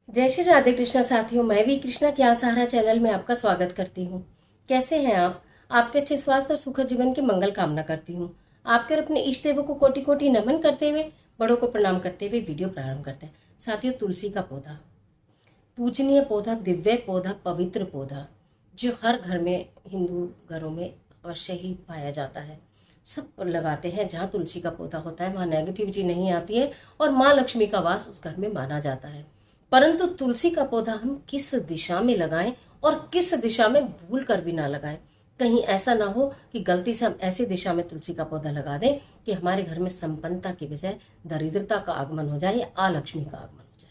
जय श्री राधे कृष्णा साथियों, मैं भी कृष्णा ज्ञान सहारा चैनल में आपका स्वागत करती हूँ। कैसे हैं आप? आपके अच्छे स्वास्थ्य और सुखद जीवन की मंगल कामना करती हूँ। आपके और अपने इष्ट देवों को कोटि कोटि नमन करते हुए, बड़ों को प्रणाम करते हुए वीडियो प्रारंभ करते हैं। साथियों, तुलसी का पौधा पूजनीय पौधा, दिव्य पौधा, पवित्र पौधा जो हर घर में, हिंदू घरों में अवश्य ही पाया जाता है। सब लगाते हैं। जहाँ तुलसी का पौधा होता है वहाँ नेगेटिविटी नहीं आती है और माँ लक्ष्मी का वास उस घर में माना जाता है। परंतु तुलसी का पौधा हम किस दिशा में लगाएं और किस दिशा में भूल कर भी ना लगाएं। कहीं ऐसा ना हो कि गलती से हम ऐसी दिशा में तुलसी का पौधा लगा दें कि हमारे घर में संपन्नता की बजाय दरिद्रता का आगमन हो जाए या अलक्ष्मी का आगमन हो जाए।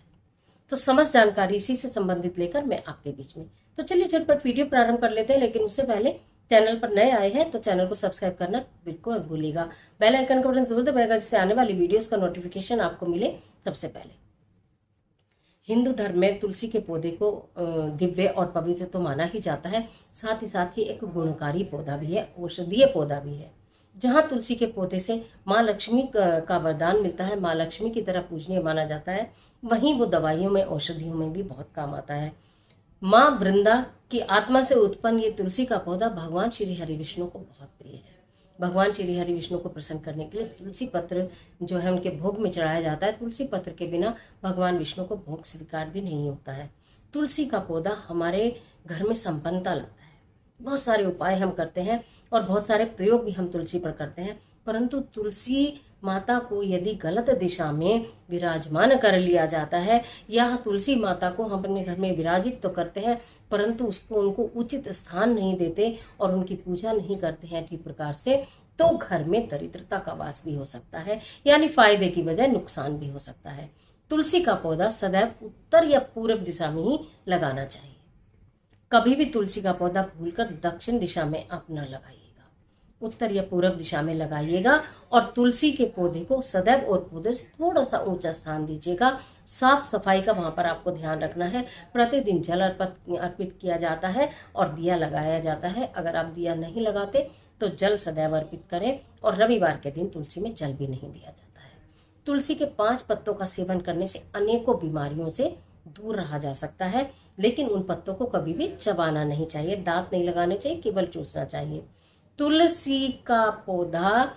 तो समस्त जानकारी इसी से संबंधित लेकर मैं आपके बीच में। तो चलिए झटपट वीडियो प्रारंभ कर लेते हैं, लेकिन उससे पहले चैनल पर नए आए हैं तो चैनल को सब्सक्राइब करना बिल्कुल मत भूलिएगा। बेल आइकन का बटन जरूर दबाएगा जिससे आने वाली वीडियोस का नोटिफिकेशन आपको मिले सबसे पहले। हिंदू धर्म में तुलसी के पौधे को दिव्य और पवित्र तो माना ही जाता है, साथ ही एक गुणकारी पौधा भी है, औषधीय पौधा भी है। जहाँ तुलसी के पौधे से माँ लक्ष्मी का वरदान मिलता है, माँ लक्ष्मी की तरह पूजनीय माना जाता है, वहीं वो दवाइयों में, औषधियों में भी बहुत काम आता है। माँ वृंदा की आत्मा से उत्पन्न ये तुलसी का पौधा भगवान श्री हरि विष्णु को बहुत प्रिय है। भगवान श्री हरि विष्णु को प्रसन्न करने के लिए तुलसी पत्र जो है उनके भोग में चढ़ाया जाता है। तुलसी पत्र के बिना भगवान विष्णु को भोग स्वीकार भी नहीं होता है। तुलसी का पौधा हमारे घर में संपन्नता लाता है। बहुत सारे उपाय हम करते हैं और बहुत सारे प्रयोग भी हम तुलसी पर करते हैं, परंतु तुलसी माता को यदि गलत दिशा में विराजमान कर लिया जाता है या तुलसी माता को हम अपने घर में विराजित तो करते हैं परंतु उसको उनको उचित स्थान नहीं देते और उनकी पूजा नहीं करते हैं ठीक प्रकार से, तो घर में दरिद्रता का वास भी हो सकता है, यानी फायदे की बजाय नुकसान भी हो सकता है। तुलसी का पौधा सदैव उत्तर या पूर्व दिशा में ही लगाना चाहिए। कभी भी तुलसी का पौधा भूलकर दक्षिण दिशा में आप न लगाइएगा, उत्तर या पूर्व दिशा में लगाइएगा। और तुलसी के पौधे को सदैव और पौधे से थोड़ा सा ऊंचा स्थान दीजिएगा। साफ सफाई का वहां पर आपको ध्यान रखना है। प्रतिदिन जल अर्पित किया जाता है और दिया लगाया जाता है। अगर आप दिया नहीं लगाते तो जल सदैव अर्पित करें और रविवार के दिन तुलसी में जल भी नहीं दिया जाता है। तुलसी के 5 पत्तों का सेवन करने से अनेकों बीमारियों से दूर रहा जा सकता है, लेकिन उन पत्तों को कभी भी चबाना नहीं चाहिए, दांत नहीं लगाने चाहिए, केवल चूसना चाहिए। तुलसी का पौधा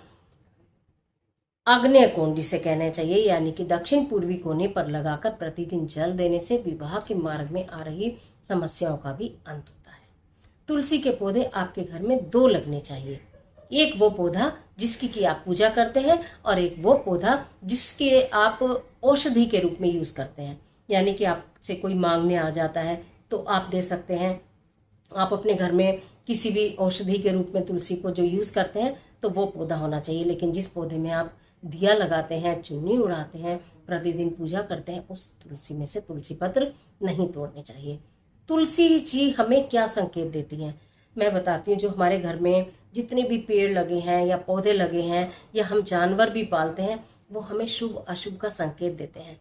आग्नेय कोण जिसे कहना चाहिए, यानी कि दक्षिण पूर्वी कोने पर लगाकर प्रतिदिन जल देने से विवाह के मार्ग में आ रही समस्याओं का भी अंत होता है। तुलसी के पौधे आपके घर में 2 लगने चाहिए। एक वो पौधा जिसकी की आप पूजा करते हैं और एक वो पौधा जिसके आप औषधि के रूप में यूज करते हैं, यानी कि आपसे कोई मांगने आ जाता है तो आप दे सकते हैं। आप अपने घर में किसी भी औषधि के रूप में तुलसी को जो यूज करते हैं तो वो पौधा होना चाहिए, लेकिन जिस पौधे में आप दिया लगाते हैं, चुन्नी उड़ाते हैं, प्रतिदिन पूजा करते हैं, उस तुलसी में से तुलसी पत्र नहीं तोड़ने चाहिए। तुलसी जी हमें क्या संकेत देती हैं मैं बताती हूँ। जो हमारे घर में जितने भी पेड़ लगे हैं या पौधे लगे हैं या हम जानवर भी पालते हैं, वो हमें शुभ अशुभ का संकेत देते हैं।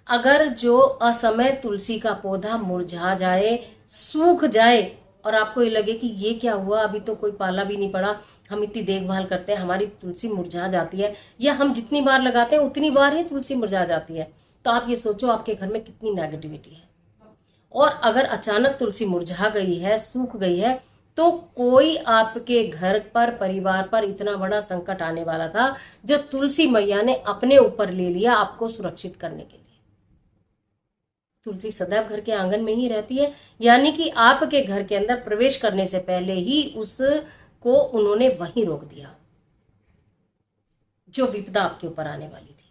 अगर जो असमय तुलसी का पौधा मुरझा जाए, सूख जाए और आपको ये लगे कि ये क्या हुआ, अभी तो कोई पाला भी नहीं पड़ा, हम इतनी देखभाल करते हैं, हमारी तुलसी मुरझा जाती है, या हम जितनी बार लगाते हैं उतनी बार ही तुलसी मुरझा जाती है, तो आप ये सोचो आपके घर में कितनी नेगेटिविटी है। और अगर अचानक तुलसी मुरझा गई है, सूख गई है, तो कोई आपके घर पर, परिवार पर इतना बड़ा संकट आने वाला था जो तुलसी मैया ने अपने ऊपर ले लिया आपको सुरक्षित करने के लिए। तुलसी सदैव घर के आंगन में ही रहती है, यानी कि आपके घर के अंदर प्रवेश करने से पहले ही उसको उन्होंने वहीं रोक दिया। जो विपदा आपके ऊपर आने वाली थी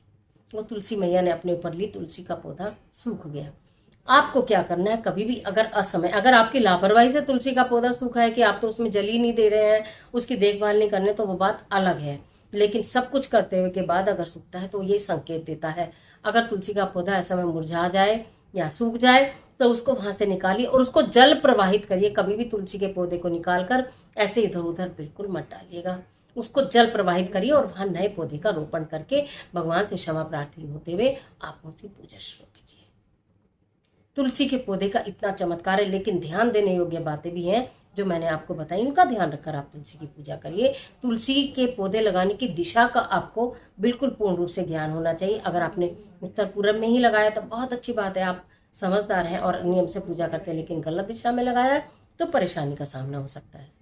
वो तुलसी मैया ने अपने ऊपर ली, तुलसी का पौधा सूख गया। आपको क्या करना है, कभी भी अगर असमय, अगर आपकी लापरवाही से तुलसी का पौधा सूखा है कि आप तो उसमें जल ही नहीं दे रहे हैं, उसकी देखभाल नहीं करने, तो वो बात अलग है, लेकिन सब कुछ करते हुए के बाद अगर सूखता है तो ये संकेत देता है। अगर तुलसी का पौधा ऐसा में मुरझा जाए या सूख जाए तो उसको वहां से निकालिए और उसको जल प्रवाहित करिए। कभी भी तुलसी के पौधे को निकालकर ऐसे इधर उधर बिल्कुल मत डालिएगा, उसको जल प्रवाहित करिए और वहां नए पौधे का रोपण करके भगवान से क्षमा प्रार्थी होते हुए आप उनकी पूजा शुरू कीजिए। तुलसी के पौधे का इतना चमत्कार है, लेकिन ध्यान देने योग्य बातें भी हैं जो मैंने आपको बताई उनका ध्यान रखकर आप तुलसी की पूजा करिए। तुलसी के पौधे लगाने की दिशा का आपको बिल्कुल पूर्ण रूप से ज्ञान होना चाहिए। अगर आपने उत्तर पूर्व में ही लगाया तो बहुत अच्छी बात है, आप समझदार हैं और नियम से पूजा करते हैं, लेकिन गलत दिशा में लगाया तो परेशानी का सामना हो सकता है।